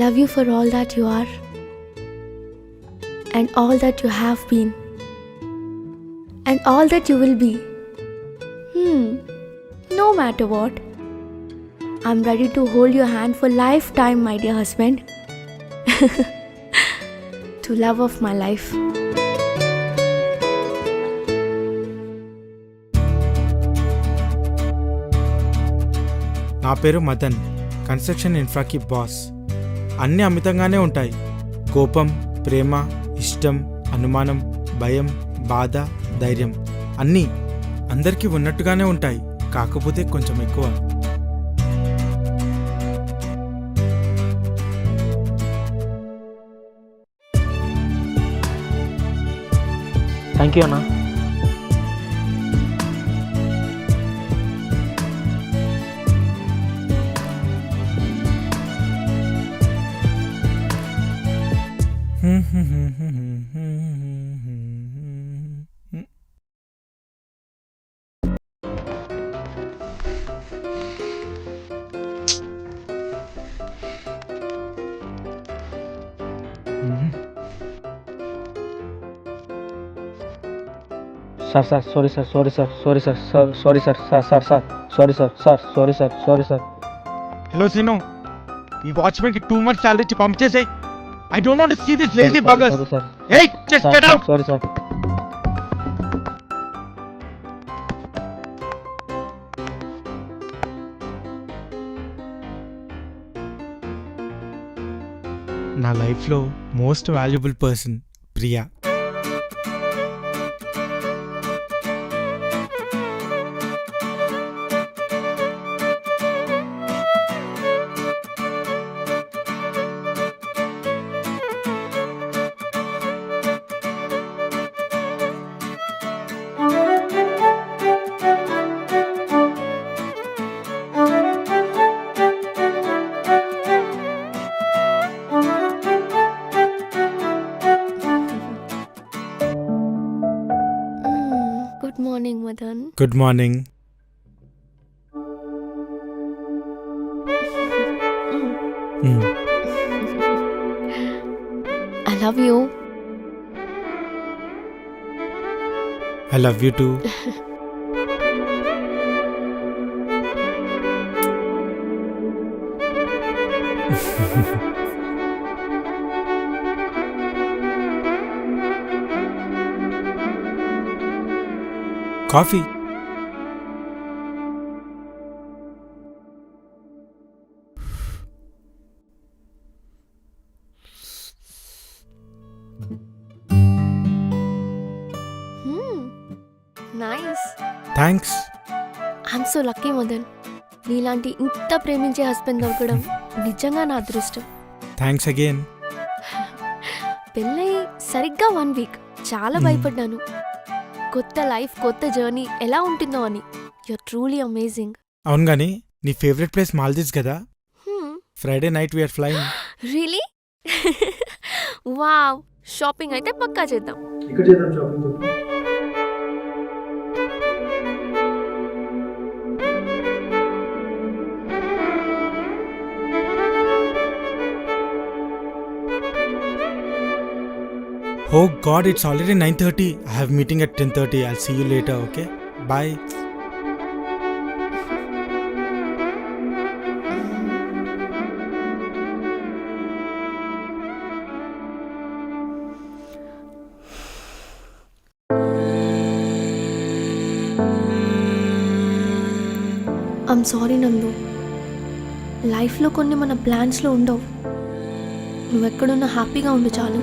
love you for all that you are and all that you have been and all that you will be. No matter what, I'm ready to hold your hand for lifetime, my dear husband. To love of my life. నా పేరు Madan, construction ఇన్ఫ్రాకి boss. అన్నీ అమితంగానే ఉంటాయి. కోపం, ప్రేమ, ఇష్టం, అనుమానం, భయం, బాధ, ధైర్యం అన్నీ అందరికీ ఉన్నట్టుగానే ఉంటాయి, కాకపోతే కొంచెం ఎక్కువ. థ్యాంక్ యూ అన్నా. Sir sorry sir sorry sir sorry sir sorry sir sorry sir sorry sir. Hello Seenu, ఈ వాచ్మెన్కి 2 months శాలరీ ఇచ్చి పంపించేసాయి. I don't want to see this lazy buggers. Sorry sir. Hey, just get out. Sorry sir. నా లైఫ్లో most valuable person Priya. Good morning, Madan. Good morning. I love you. I love you too. Coffee. Nice. Thanks. I'm so lucky, Madan. నీలాంటి ఇంత ప్రేమించే husband దొరకడం నిజంగా నా అదృష్టం. Thanks again. పెళ్ళై సరిగ్గా 1 week చాలా భయపడ్డాను. కొత్త లైఫ్, కొత్త జర్నీ ఎలా ఉంటుందో అని. You're truly amazing. అవును కానీ నీ ఫేవరెట్ ప్లేస్ మాల్దీవ్స్ కదా? Friday night we're flying. Really? Wow, shopping అయితే పక్కా చేద్దాం. ఇక్కడ చేద్దాం shopping. Oh God, it's already 9:30. I have meeting at 10:30. I'll see you later, okay? Bye. I'm sorry నందు. లైఫ్లో కొన్ని మన ప్లాన్స్లో ఉండవు. నువ్వెక్కడున్నా హ్యాపీగా ఉండు చాలు.